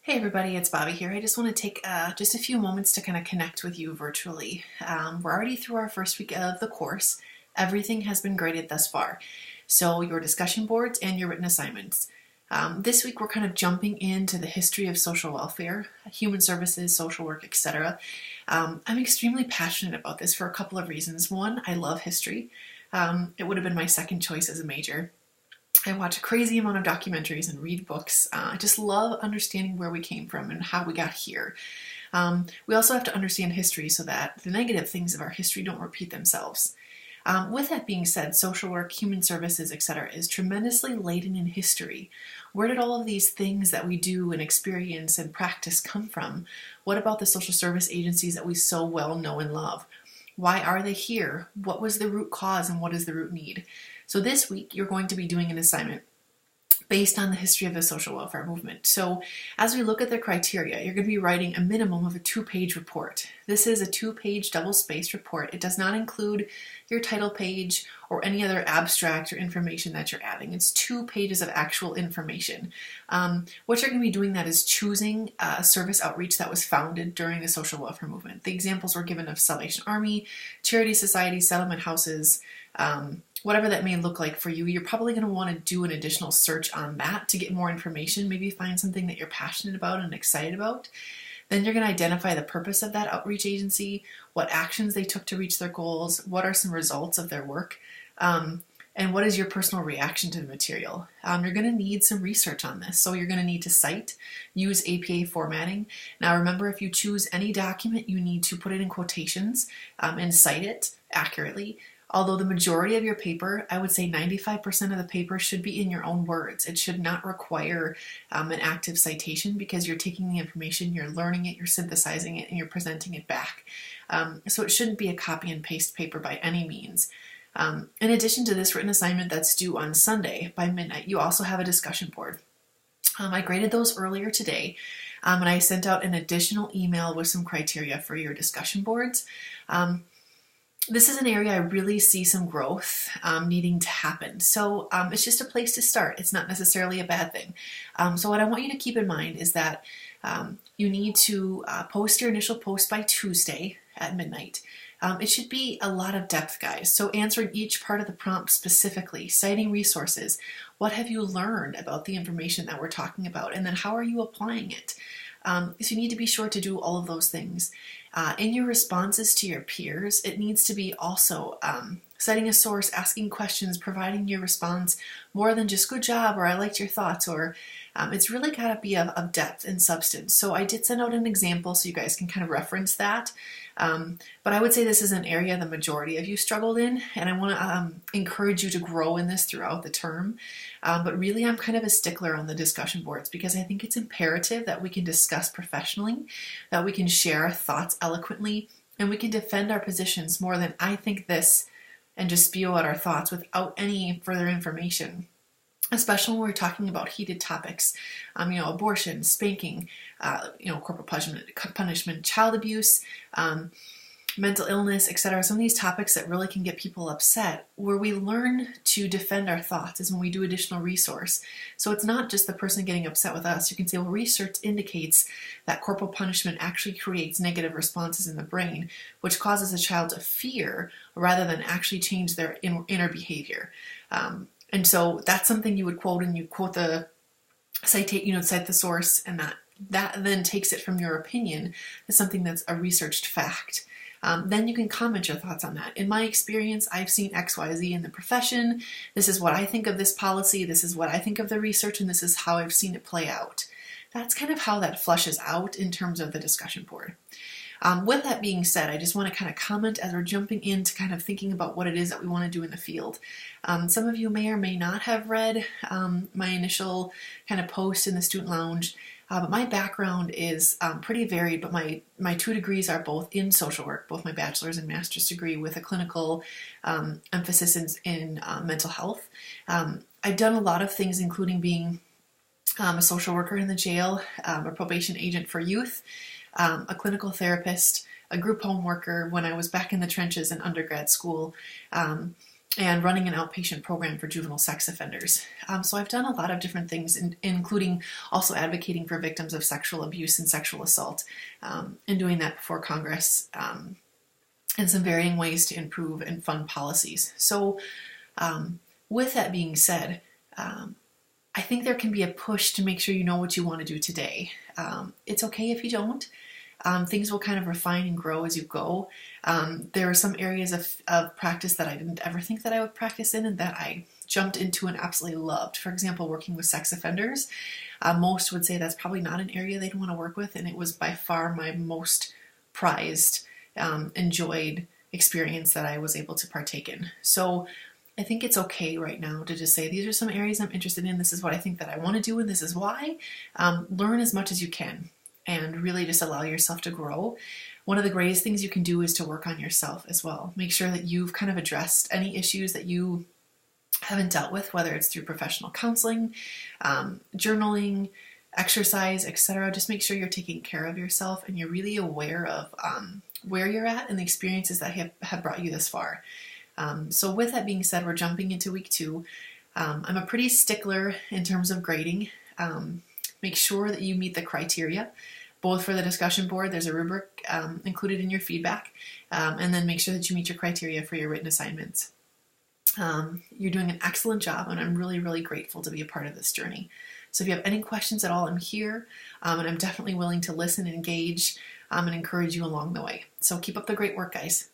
Hey everybody, it's Bobby here. I just want to take just a few moments to kind of connect with you virtually. We're already through our first week of the course. Everything has been graded thus far. So your discussion boards and your written assignments. This week we're kind of jumping into the history of social welfare, human services, social work, etc. I'm extremely passionate about this for a couple of reasons. One, I love history. It would have been my second choice as a major. I watch a crazy amount of documentaries and read books. I just love understanding where we came from and how we got here. We also have to understand history so that the negative things of our history don't repeat themselves. With that being said, social work, human services, etc., is tremendously laden in history. Where did all of these things that we do and experience and practice come from? What about the social service agencies that we so well know and love? Why are they here? What was the root cause and what is the root need? So this week, you're going to be doing an assignment based on the history of the social welfare movement. So as we look at the criteria, you're going to be writing a minimum of a 2-page report. This is a 2-page double-spaced report. It does not include your title page or any other abstract or information that you're adding. It's 2 pages of actual information. What you're going to be doing that is choosing a service outreach that was founded during the social welfare movement. The examples were given of Salvation Army, charity societies, settlement houses, whatever that may look like for you. You're probably going to want to do an additional search on that to get more information, maybe find something that you're passionate about and excited about. Then you're going to identify the purpose of that outreach agency, what actions they took to reach their goals, what are some results of their work, and what is your personal reaction to the material. You're going to need some research on this, so you're going to need to cite, use APA formatting. Now remember, if you choose any document, you need to put it in quotations and cite it accurately. Although the majority of your paper, I would say 95% of the paper, should be in your own words. It should not require an active citation because you're taking the information, you're learning it, you're synthesizing it, and you're presenting it back. So it shouldn't be a copy and paste paper by any means. In addition to this written assignment that's due on Sunday by midnight, you also have a discussion board. I graded those earlier today, and I sent out an additional email with some criteria for your discussion boards. This is an area I really see some growth needing to happen. So it's just a place to start. It's not necessarily a bad thing. So what I want you to keep in mind is that you need to post your initial post by Tuesday at midnight. It should be a lot of depth, guys. So answering each part of the prompt specifically, citing resources. What have you learned about the information that we're talking about? And then how are you applying it? So you need to be sure to do all of those things. In your responses to your peers, it needs to be also citing a source, asking questions, providing your response more than just good job or I liked your thoughts, or it's really got to be of depth and substance. So I did send out an example so you guys can kind of reference that. But I would say this is an area the majority of you struggled in, and I want to encourage you to grow in this throughout the term. But really, I'm kind of a stickler on the discussion boards because I think it's imperative that we can discuss professionally, that we can share our thoughts eloquently, and we can defend our positions more than I think this and just spew out our thoughts without any further information. Especially when we're talking about heated topics, abortion, spanking, corporal punishment, child abuse, mental illness, etc. Some of these topics that really can get people upset, where we learn to defend our thoughts is when we do additional resource. So it's not just the person getting upset with us. You can say, well, research indicates that corporal punishment actually creates negative responses in the brain, which causes a child to fear rather than actually change their inner behavior. And so that's something you would quote, and you quote the cite the source, and that then takes it from your opinion as something that's a researched fact. Then you can comment your thoughts on that. In my experience, I've seen XYZ in the profession. This is what I think of this policy. This is what I think of the research, and this is how I've seen it play out. That's kind of how that flushes out in terms of the discussion board. With that being said, I just want to kind of comment as we're jumping into kind of thinking about what it is that we want to do in the field. Some of you may or may not have read my initial kind of post in the student lounge, but my background is pretty varied, but my 2 degrees are both in social work, both my bachelor's and master's degree with a clinical emphasis in mental health. I've done a lot of things, including being a social worker in the jail, a probation agent for youth, a clinical therapist, a group home worker when I was back in the trenches in undergrad school, and running an outpatient program for juvenile sex offenders. So I've done a lot of different things, including also advocating for victims of sexual abuse and sexual assault, and doing that before Congress, in some varying ways to improve and fund policies. So with that being said, I think there can be a push to make sure you know what you want to do today. It's okay if you don't. Things will kind of refine and grow as you go. There are some areas of practice that I didn't ever think that I would practice in and that I jumped into and absolutely loved. For example, working with sex offenders. Most would say that's probably not an area they'd want to work with, and it was by far my most prized, enjoyed experience that I was able to partake in. So I think it's okay right now to just say, these are some areas I'm interested in, this is what I think that I want to do, and this is why. Learn as much as you can and really just allow yourself to grow. One of the greatest things you can do is to work on yourself as well. Make sure that you've kind of addressed any issues that you haven't dealt with, whether it's through professional counseling, journaling, exercise, etc. Just make sure you're taking care of yourself and you're really aware of where you're at and the experiences that have brought you this far. So with that being said, we're jumping into week 2. I'm a pretty stickler in terms of grading. Make sure that you meet the criteria, both for the discussion board. There's a rubric included in your feedback, and then make sure that you meet your criteria for your written assignments. You're doing an excellent job, and I'm really, really grateful to be a part of this journey. So if you have any questions at all, I'm here, and I'm definitely willing to listen, engage, and encourage you along the way. So keep up the great work, guys.